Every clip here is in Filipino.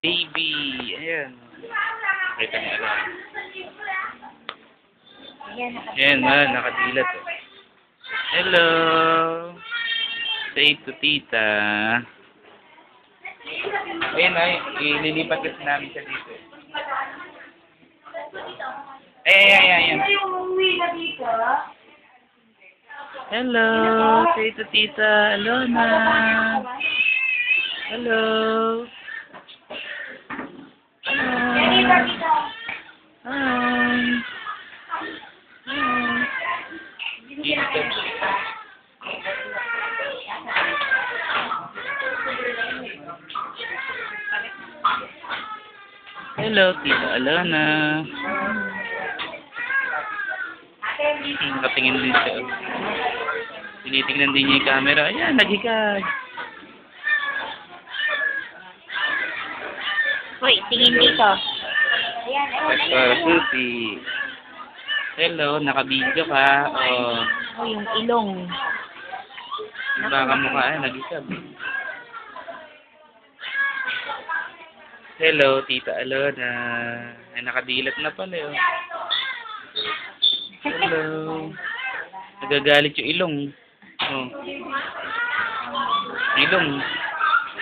baby. Ayan. Kita mo alam. Ayan, nakadilat. Oh. Hello. Say to tita. Ayan ay, ililipat kasi namin siya dito. Ayan. Hello, say to tita Alona. Hello. Hi. Dito. Hello, tita Alona. Nakatingin din siya. Tinitingnan din niya yung camera. Ayan, nagikag. Hoy, tingin dito. Ayan. Pastor Susi. Hello, nakabidyo ka. Oh. Oh, yung ilong. Baka mukha, nagikag. Hello, tita Alona. Ay, nakadilat na pala. Oh. Hello. Nagagalit yung ilong. Oh. Ilong.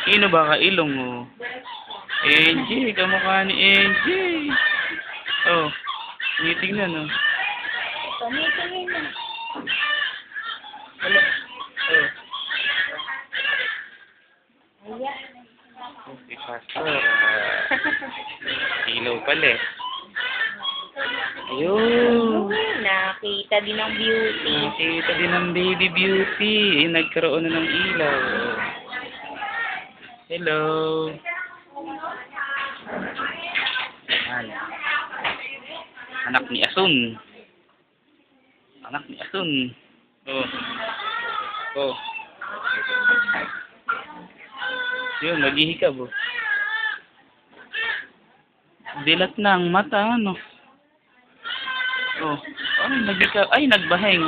Sino ba ka ilong mo? Angie, kamukha ni Angie. Oh. Tinitingnan, oh. Tumingin na. Hello. Oh. Ayan. Si Pastor. Ilaw pala eh. Ayun. Nakita din ng beauty. Nakita din ng baby beauty. Nagkaroon na ng ilaw. Hello. Anak ni Asun. Anak ni Asun. Oh. Oh. Yun, maghihikab oh. Dilat na ang mata, ano? Oh, naghikab. Ay, nagbaheng.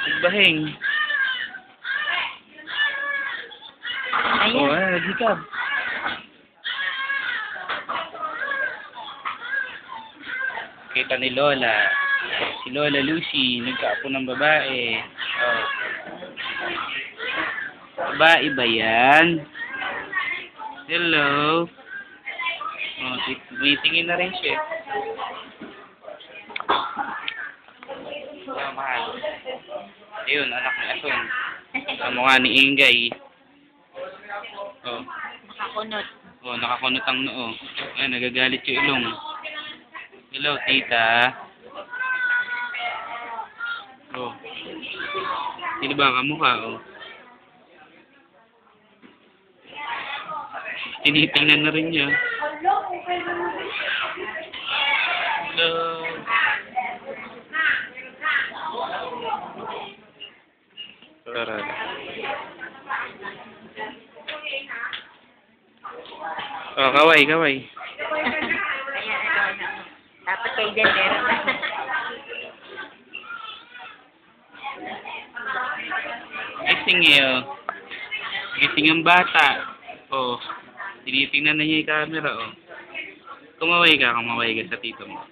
Nagbaheng. Ayan. Oh, naghikab. Kita ni Lola. Si Lola Lucy, nagkaapo ng babae. Oh. Babae ba yan? Hello. Oh, may tingin na rin siya. Mahal. Ayun, anak ni Asun. Kamukha ni Ingay. Oh. Nakakunot. Oh, nakakunot ang noo. Ay, nagagalit yung ilong. Hello, tita. Oh. Sino ba ang kamukha, oh? Tinitingnan na rin niya. Hello. Tara. Oh, kaway. Ayan. Dapat kayo dyan, meron na. Gising eh, oh. Gising ang bata. Oh. Tinitingnan na niya yung camera, oh. Kumaway ka sa tito mo.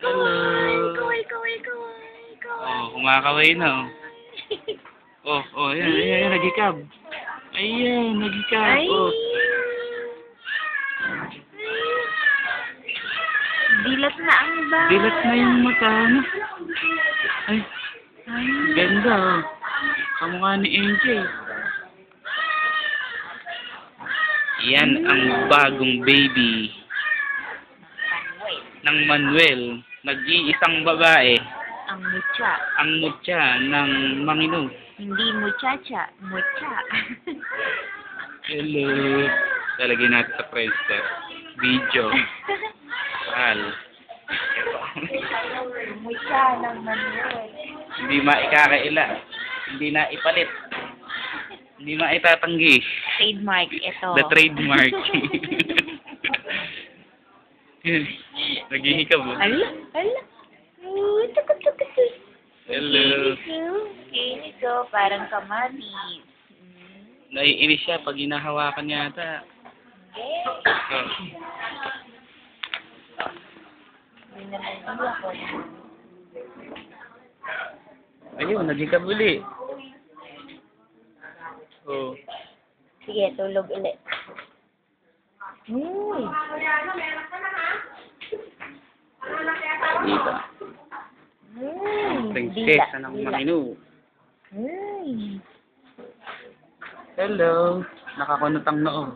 Hello. Kaway. Oh, kumakaway na, oh. Ayan, nagikab. Ayan, nagikab, Ay. oh. Dilat na ang ba? Dilat na yung mata, ano? Ay, ganda, oh. Kamukha ni Angel. Yan ang bagong baby ng Manuel. Nag-iisang babae. Ang mutya. Ang mutya ng Mangino. Hindi muchacha, mutya. Hello. Talagyan natin sa Friendster. Video. Mahal. Mutya ng Manuel. Hindi maikakaila. Hindi na ipalit. Hindi maitatanggi. Trademark ito. The trademark. Naghihikab mo. Ala. Tukot. Hello. Kinis parang kamatis. Naiinis siya pag hinahawakan yata. Oh. Hindi naman iyak ko. Ayun, nagikab uli. Oh. Sige, tulog ulit. Dito. Prinsesa ng Marino. Hello. Nakakunotang noo.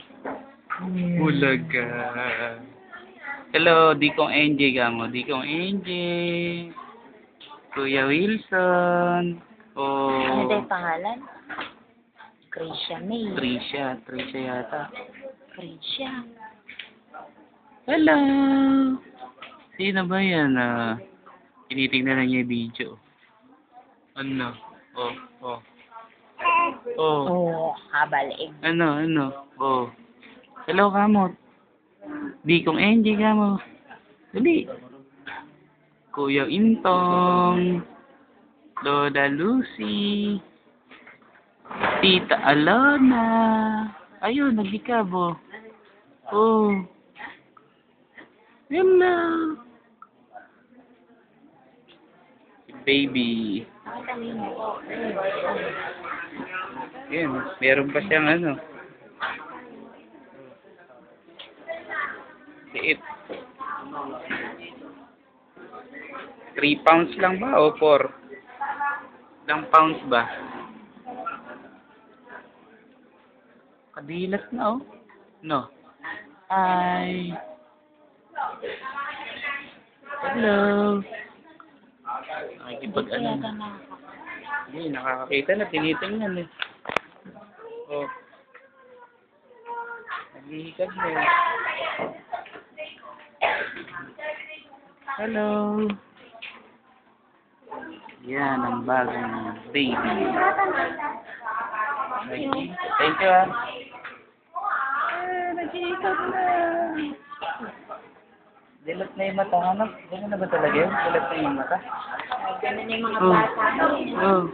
Bulaga. Hello, di kong NJ ka mo. Di kong NJ. Kuya Wilson. Ano Oh. tayo pangalan? Krisha May. Trisha yata. Krisha. Hello. Sino ba yan? Tinitingnan na niya yung video. Ano? Oh. Oh. Oh, kabalik. Ano? Oh. Hello, kamot. Di kong NJ kamot. Dali. Kuya Intong. Lola Lucy. Tita Alona. Ayun, nagdikabo. Oh. Hello. Baby. Yan, meron pa siyang ano. Liit. 3 pounds lang ba o 4? Ilang pounds ba? Kadilat na oh. No. Hi. Hello. Nakikipag ano na. Hindi, nakakakita na. Tinitingnan eh. Oh. Naghihikad na eh. Hello. Yan ang bagong baby. Thank you ah. Naghihikad na. Dilat na yung mata. Ano? Ganyan na ba talaga yun? Dilat na yung mata? Ganun yung mga bata. Oh.